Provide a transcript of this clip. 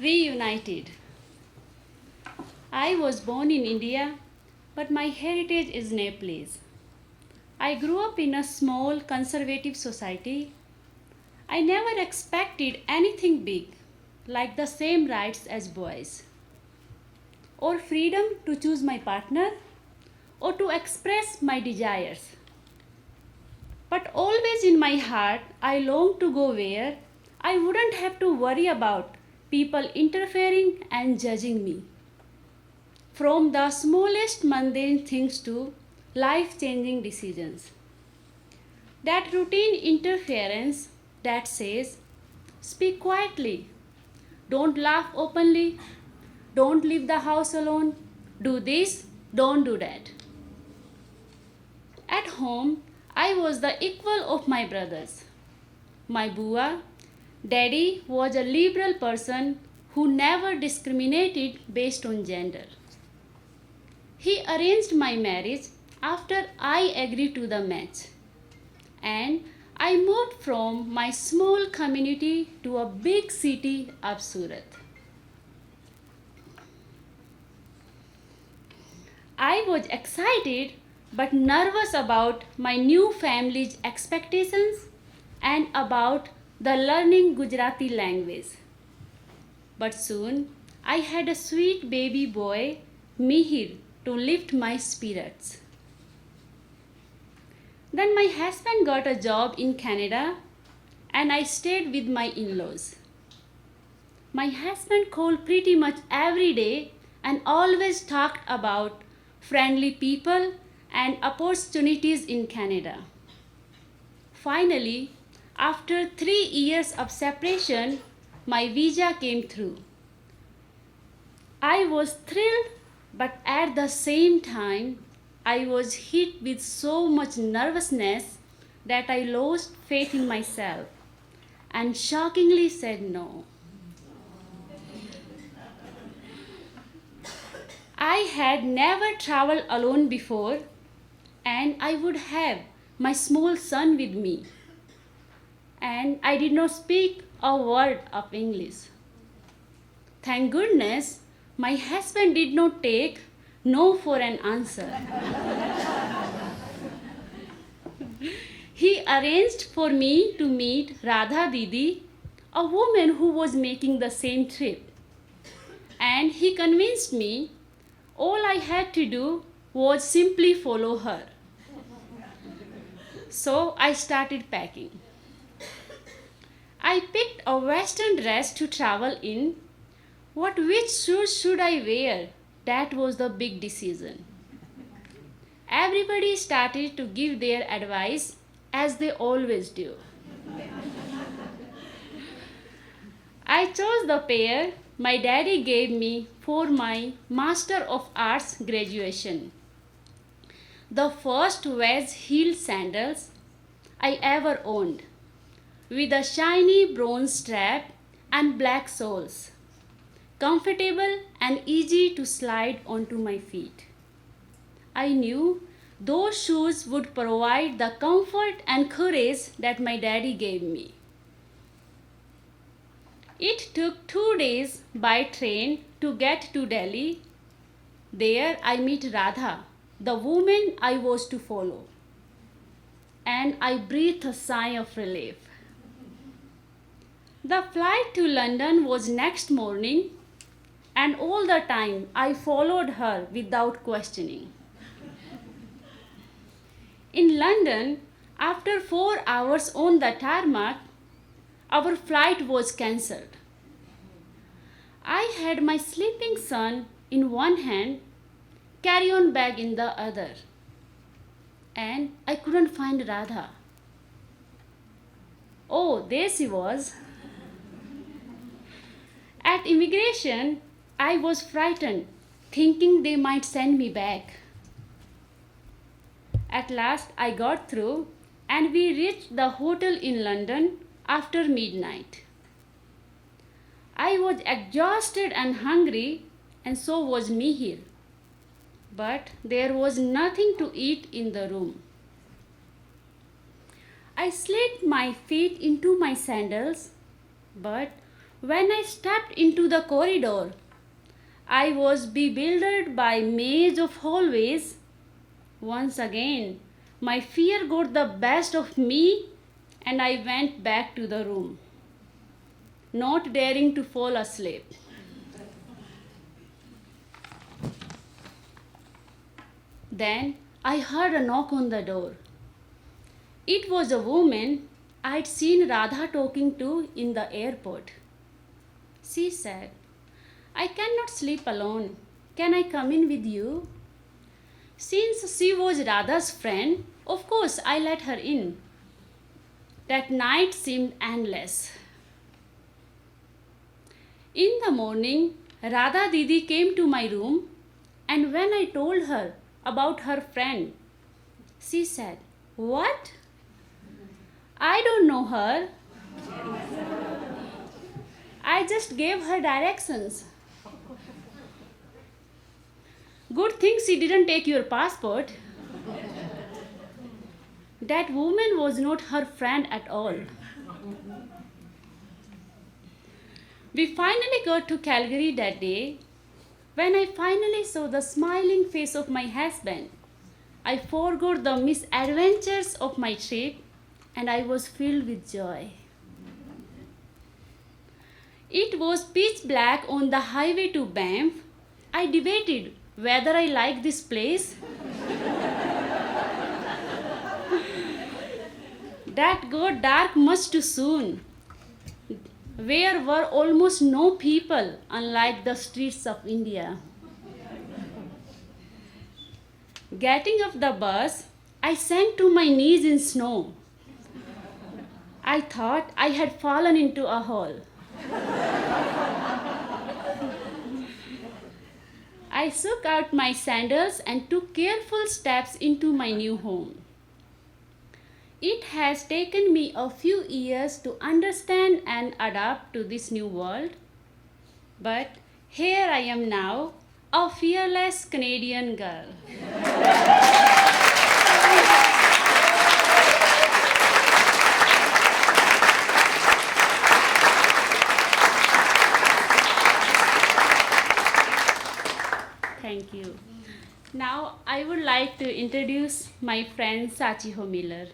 Reunited. I was born in India, but my heritage is Nepalese. I grew up in a small conservative society. I never expected anything big, like the same rights as boys, or freedom to choose my partner, or to express my desires. But always in my heart, I longed to go where I wouldn't have to worry about people interfering and judging me. From the smallest mundane things to life changing decisions. That routine interference that says, speak quietly, don't laugh openly, don't leave the house alone, do this, don't do that. At home, I was the equal of my brothers. My bua, daddy was a liberal person who never discriminated based on gender. He arranged my marriage after I agreed to the match. And I moved from my small community to a big city of Surat. I was excited but nervous about my new family's expectations and about the learning Gujarati language. But soon I had a sweet baby boy, Mihir, to lift my spirits. Then my husband got a job in Canada and I stayed with my in-laws. My husband called pretty much every day and always talked about friendly people and opportunities in Canada. Finally, after 3 years of separation, my visa came through. I was thrilled, but at the same time, I was hit with so much nervousness that I lost faith in myself and shockingly said no. I had never traveled alone before, and I would have my small son with me. And I did not speak a word of English. Thank goodness my husband did not take no for an answer. He arranged for me to meet Radha Didi, a woman who was making the same trip. And he convinced me all I had to do was simply follow her. So I started packing. I picked a western dress to travel in. Which shoes should I wear? That was the big decision. Everybody started to give their advice as they always do. I chose the pair my daddy gave me for my Master of Arts graduation. The first wedge-heeled sandals I ever owned, with a shiny bronze strap and black soles, comfortable and easy to slide onto my feet. I knew those shoes would provide the comfort and courage that my daddy gave me. It took 2 days by train to get to Delhi. There I meet Radha, the woman I was to follow. And I breathed a sigh of relief. The flight to London was next morning, and all the time I followed her without questioning. In London, after 4 hours on the tarmac, our flight was cancelled. I had my sleeping son in one hand, carry-on bag in the other, and I couldn't find Radha. Oh, there she was. At immigration, I was frightened, thinking they might send me back. At last, I got through, and we reached the hotel in London after midnight. I was exhausted and hungry, and so was Mihir. But there was nothing to eat in the room. I slid my feet into my sandals, but When I stepped into the corridor, I was bewildered by maze of hallways. Once again, my fear got the best of me and I went back to the room, not daring to fall asleep. Then I heard a knock on the door. It was a woman I'd seen Radha talking to in the airport. She said, I cannot sleep alone. Can I come in with you? Since she was Radha's friend, of course I let her in. That night seemed endless. In the morning, Radha Didi came to my room, and when I told her about her friend, she said, What? I don't know her. I just gave her directions. Good thing she didn't take your passport. That woman was not her friend at all. We finally got to Calgary that day. When I finally saw the smiling face of my husband, I forgot the misadventures of my trip and I was filled with joy. It was pitch black on the highway to Banff. I debated whether I liked this place. That got dark much too soon. Where were almost no people, unlike the streets of India. Getting off the bus, I sank to my knees in snow. I thought I had fallen into a hole. I shook out my sandals and took careful steps into my new home. It has taken me a few years to understand and adapt to this new world, but here I am now, a fearless Canadian girl. Thank you. Now I would like to introduce my friend Sachiho Miller.